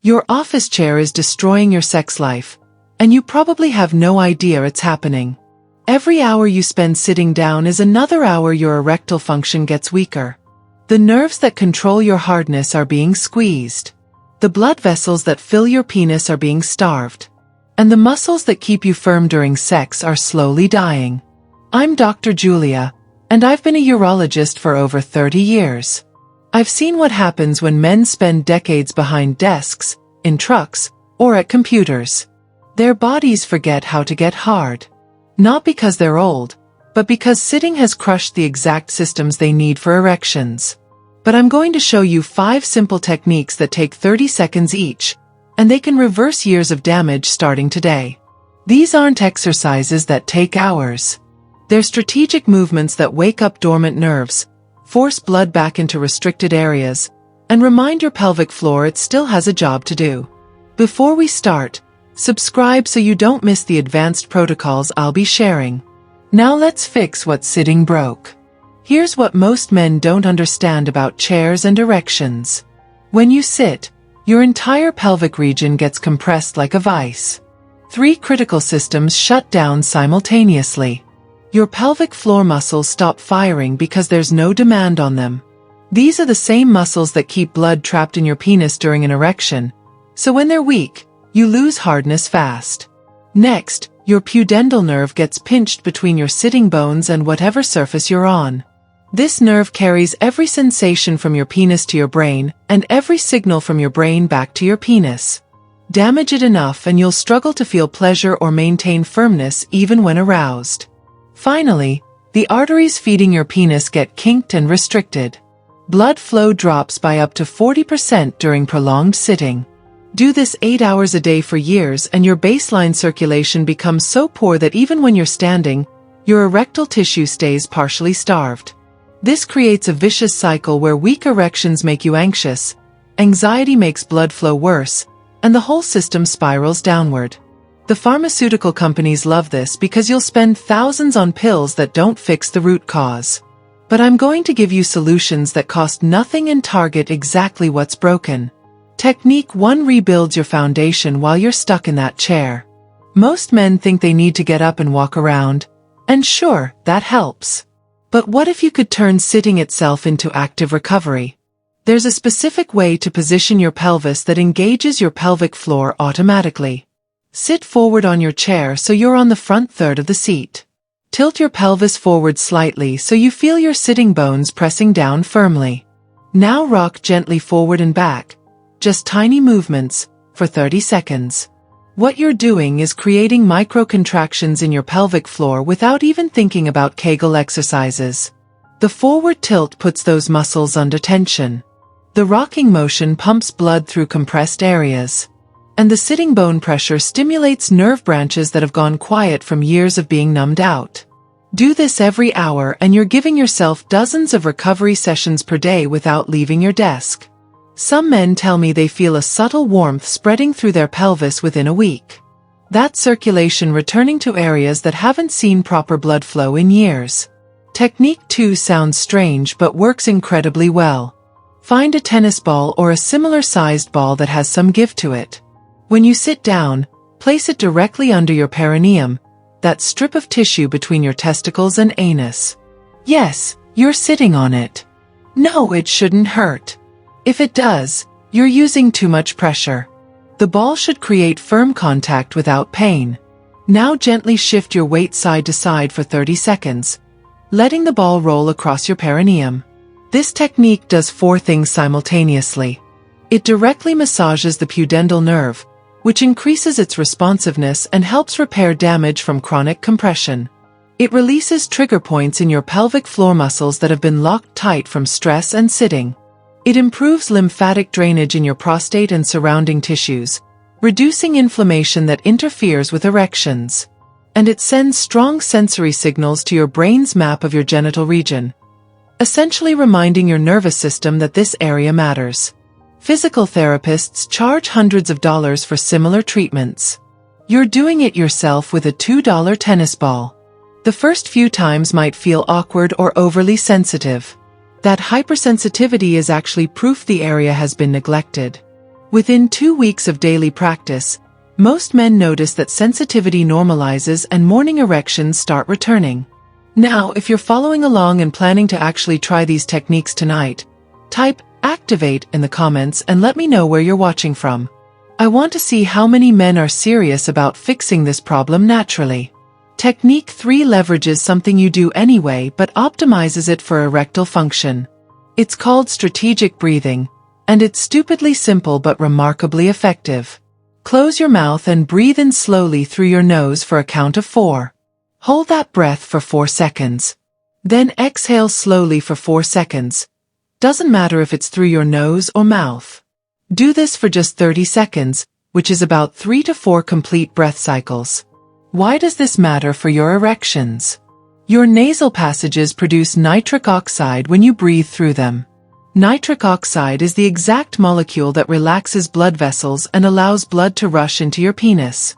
Your office chair is destroying your sex life, and you probably have no idea it's happening. Every hour you spend sitting down is another hour your erectile function gets weaker. The nerves that control your hardness are being squeezed. The blood vessels that fill your penis are being starved. And the muscles that keep you firm during sex are slowly dying. I'm Dr. Julia, and I've been a urologist for over 30 years. I've seen what happens when men spend decades behind desks, in trucks, or at computers. Their bodies forget how to get hard. Not because they're old, but because sitting has crushed the exact systems they need for erections. But I'm going to show you 5 simple techniques that take 30 seconds each, and they can reverse years of damage starting today. These aren't exercises that take hours. They're strategic movements that wake up dormant nerves, force blood back into restricted areas, and remind your pelvic floor it still has a job to do. Before we start, subscribe so you don't miss the advanced protocols I'll be sharing. Now let's fix what sitting broke. Here's what most men don't understand about chairs and erections. When you sit, your entire pelvic region gets compressed like a vice. 3 critical systems shut down simultaneously. Your pelvic floor muscles stop firing because there's no demand on them. These are the same muscles that keep blood trapped in your penis during an erection, so when they're weak, you lose hardness fast. Next, your pudendal nerve gets pinched between your sitting bones and whatever surface you're on. This nerve carries every sensation from your penis to your brain, and every signal from your brain back to your penis. Damage it enough and you'll struggle to feel pleasure or maintain firmness even when aroused. Finally, the arteries feeding your penis get kinked and restricted. Blood flow drops by up to 40% during prolonged sitting. Do this 8 hours a day for years and your baseline circulation becomes so poor that even when you're standing, your erectile tissue stays partially starved. This creates a vicious cycle where weak erections make you anxious, anxiety makes blood flow worse, and the whole system spirals downward. The pharmaceutical companies love this because you'll spend thousands on pills that don't fix the root cause. But I'm going to give you solutions that cost nothing and target exactly what's broken. Technique 1: rebuilds your foundation while you're stuck in that chair. Most men think they need to get up and walk around, and sure, that helps. But what if you could turn sitting itself into active recovery? There's a specific way to position your pelvis that engages your pelvic floor automatically. Sit forward on your chair so you're on the front third of the seat. Tilt your pelvis forward slightly so you feel your sitting bones pressing down firmly. Now rock gently forward and back, just tiny movements, for 30 seconds. What you're doing is creating micro-contractions in your pelvic floor without even thinking about Kegel exercises. The forward tilt puts those muscles under tension. The rocking motion pumps blood through compressed areas. And the sitting bone pressure stimulates nerve branches that have gone quiet from years of being numbed out. Do this every hour and you're giving yourself dozens of recovery sessions per day without leaving your desk. Some men tell me they feel a subtle warmth spreading through their pelvis within a week. That's circulation returning to areas that haven't seen proper blood flow in years. Technique 2 sounds strange but works incredibly well. Find a tennis ball or a similar-sized ball that has some give to it. When you sit down, place it directly under your perineum, that strip of tissue between your testicles and anus. Yes, you're sitting on it. No, it shouldn't hurt. If it does, you're using too much pressure. The ball should create firm contact without pain. Now gently shift your weight side to side for 30 seconds, letting the ball roll across your perineum. This technique does 4 things simultaneously. It directly massages the pudendal nerve, which increases its responsiveness and helps repair damage from chronic compression. It releases trigger points in your pelvic floor muscles that have been locked tight from stress and sitting. It improves lymphatic drainage in your prostate and surrounding tissues, reducing inflammation that interferes with erections. And it sends strong sensory signals to your brain's map of your genital region, essentially reminding your nervous system that this area matters. Physical therapists charge hundreds of dollars for similar treatments. You're doing it yourself with a $2 tennis ball. The first few times might feel awkward or overly sensitive. That hypersensitivity is actually proof the area has been neglected. Within 2 weeks of daily practice, most men notice that sensitivity normalizes and morning erections start returning. Now, if you're following along and planning to actually try these techniques tonight, type "activate" in the comments and let me know where you're watching from. I want to see how many men are serious about fixing this problem naturally. Technique 3 leverages something you do anyway but optimizes it for erectile function. It's called strategic breathing, and it's stupidly simple but remarkably effective. Close your mouth and breathe in slowly through your nose for a count of 4. Hold that breath for 4 seconds. Then exhale slowly for 4 seconds. Doesn't matter if it's through your nose or mouth. Do this for just 30 seconds, which is about 3 to 4 complete breath cycles. Why does this matter for your erections? Your nasal passages produce nitric oxide when you breathe through them. Nitric oxide is the exact molecule that relaxes blood vessels and allows blood to rush into your penis.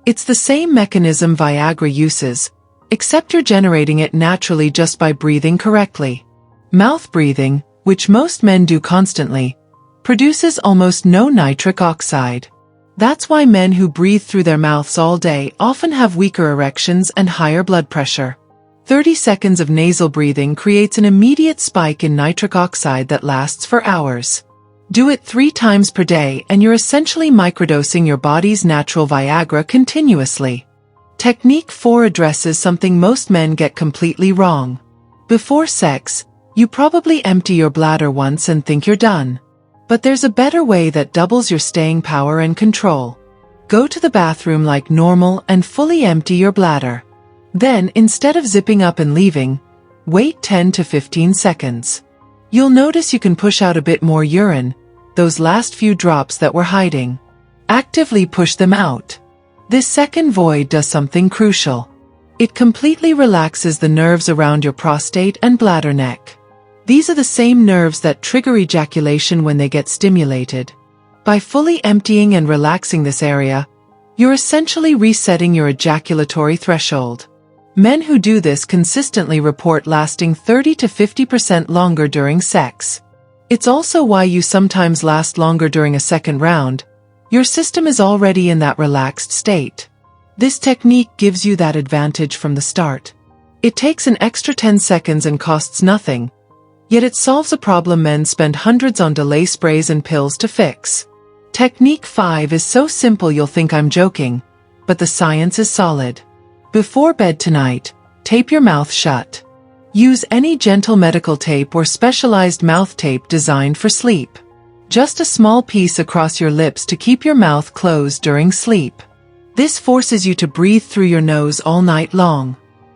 It's the same mechanism Viagra uses, except you're generating it naturally just by breathing correctly. Mouth breathing, which most men do constantly, produces almost no nitric oxide. That's why men who breathe through their mouths all day often have weaker erections and higher blood pressure. 30 seconds of nasal breathing creates an immediate spike in nitric oxide that lasts for hours. Do it 3 times per day and you're essentially microdosing your body's natural Viagra continuously. Technique 4 addresses something most men get completely wrong. Before sex, you probably empty your bladder once and think you're done. But there's a better way that doubles your staying power and control. Go to the bathroom like normal and fully empty your bladder. Then, instead of zipping up and leaving, wait 10 to 15 seconds. You'll notice you can push out a bit more urine, those last few drops that were hiding. Actively push them out. This second void does something crucial. It completely relaxes the nerves around your prostate and bladder neck. These are the same nerves that trigger ejaculation when they get stimulated. By fully emptying and relaxing this area, you're essentially resetting your ejaculatory threshold. Men who do this consistently report lasting 30 to 50% longer during sex. It's also why you sometimes last longer during a second round. Your system is already in that relaxed state. This technique gives you that advantage from the start. It takes an extra 10 seconds and costs nothing, yet it solves a problem men spend hundreds on delay sprays and pills to fix. Technique 5 is so simple you'll think I'm joking, but the science is solid. Before bed tonight, tape your mouth shut. Use any gentle medical tape or specialized mouth tape designed for sleep. Just a small piece across your lips to keep your mouth closed during sleep. This forces you to breathe through your nose all night long.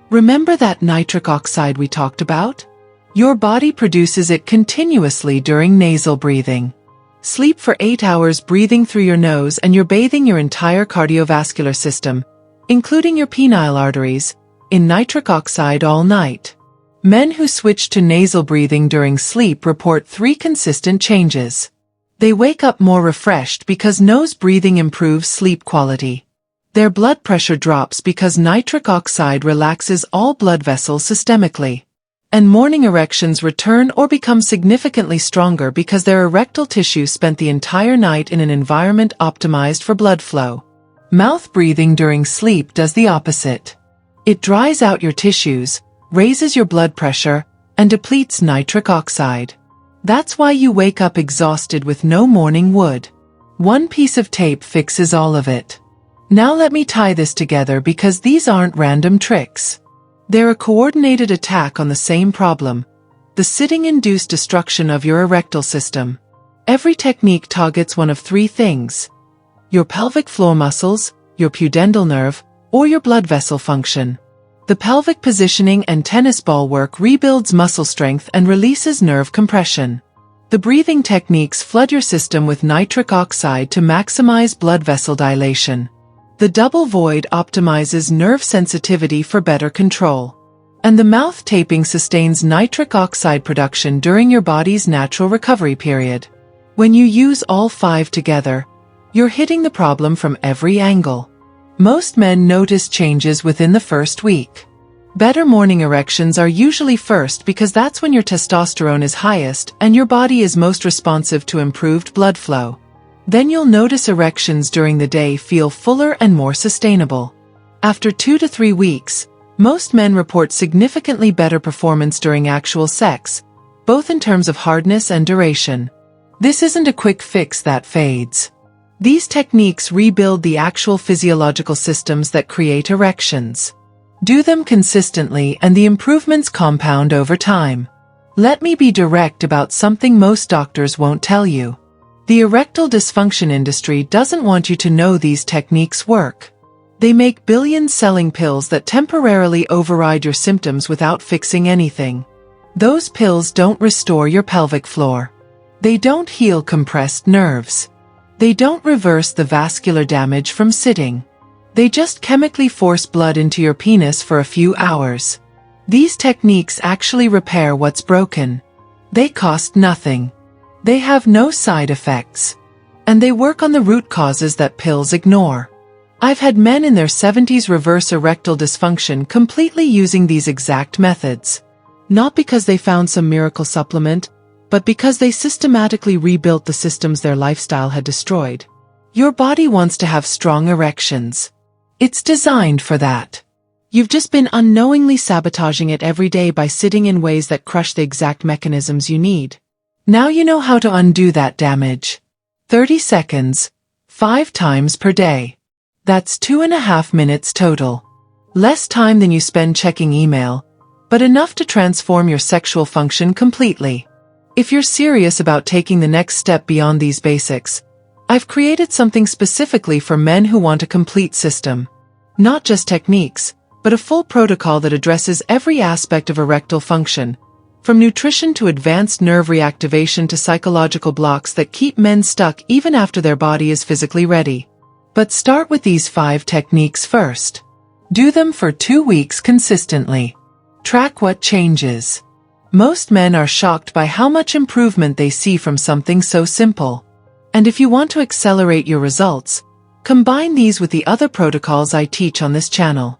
Remember that nitric oxide we talked about? Your body produces it continuously during nasal breathing. Sleep for 8 hours breathing through your nose and you're bathing your entire cardiovascular system, including your penile arteries, in nitric oxide all night. Men who switch to nasal breathing during sleep report 3 consistent changes. They wake up more refreshed because nose breathing improves sleep quality. Their blood pressure drops because nitric oxide relaxes all blood vessels systemically. And morning erections return or become significantly stronger because their erectile tissue spent the entire night in an environment optimized for blood flow. Mouth breathing during sleep does the opposite. It dries out your tissues, raises your blood pressure, and depletes nitric oxide. That's why you wake up exhausted with no morning wood. One piece of tape fixes all of it. Now let me tie this together because these aren't random tricks. They're a coordinated attack on the same problem, the sitting-induced destruction of your erectile system. Every technique targets one of 3 things: your pelvic floor muscles, your pudendal nerve, or your blood vessel function. The pelvic positioning and tennis ball work rebuilds muscle strength and releases nerve compression. The breathing techniques flood your system with nitric oxide to maximize blood vessel dilation. The double void optimizes nerve sensitivity for better control. And the mouth taping sustains nitric oxide production during your body's natural recovery period. When you use all 5 together, you're hitting the problem from every angle. Most men notice changes within the first week. Better morning erections are usually first because that's when your testosterone is highest and your body is most responsive to improved blood flow. Then you'll notice erections during the day feel fuller and more sustainable. After 2 to 3 weeks, most men report significantly better performance during actual sex, both in terms of hardness and duration. This isn't a quick fix that fades. These techniques rebuild the actual physiological systems that create erections. Do them consistently and the improvements compound over time. Let me be direct about something most doctors won't tell you. The erectile dysfunction industry doesn't want you to know these techniques work. They make billions selling pills that temporarily override your symptoms without fixing anything. Those pills don't restore your pelvic floor. They don't heal compressed nerves. They don't reverse the vascular damage from sitting. They just chemically force blood into your penis for a few hours. These techniques actually repair what's broken. They cost nothing. They have no side effects. And they work on the root causes that pills ignore. I've had men in their 70s reverse erectile dysfunction completely using these exact methods. Not because they found some miracle supplement, but because they systematically rebuilt the systems their lifestyle had destroyed. Your body wants to have strong erections. It's designed for that. You've just been unknowingly sabotaging it every day by sitting in ways that crush the exact mechanisms you need. Now you know how to undo that damage. 30 seconds, 5 times per day. That's 2.5 minutes total. Less time than you spend checking email, but enough to transform your sexual function completely. If you're serious about taking the next step beyond these basics, I've created something specifically for men who want a complete system. Not just techniques, but a full protocol that addresses every aspect of erectile function, from nutrition to advanced nerve reactivation to psychological blocks that keep men stuck even after their body is physically ready. But start with these 5 techniques first. Do them for 2 weeks consistently. Track what changes. Most men are shocked by how much improvement they see from something so simple. And if you want to accelerate your results, combine these with the other protocols I teach on this channel.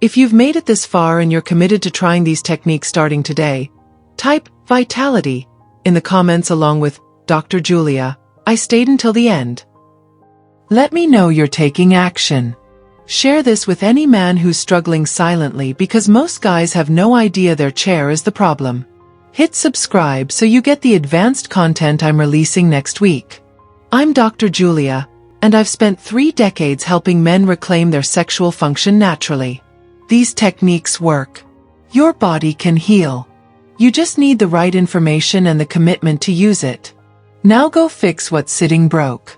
If you've made it this far and you're committed to trying these techniques starting today, type Vitality in the comments along with Dr. Julia. I stayed until the end. Let me know you're taking action. Share this with any man who's struggling silently because most guys have no idea their chair is the problem. Hit subscribe so you get the advanced content I'm releasing next week. I'm Dr. Julia, and I've spent 3 decades helping men reclaim their sexual function naturally. These techniques work. Your body can heal. You just need the right information and the commitment to use it. Now go fix what's sitting broke.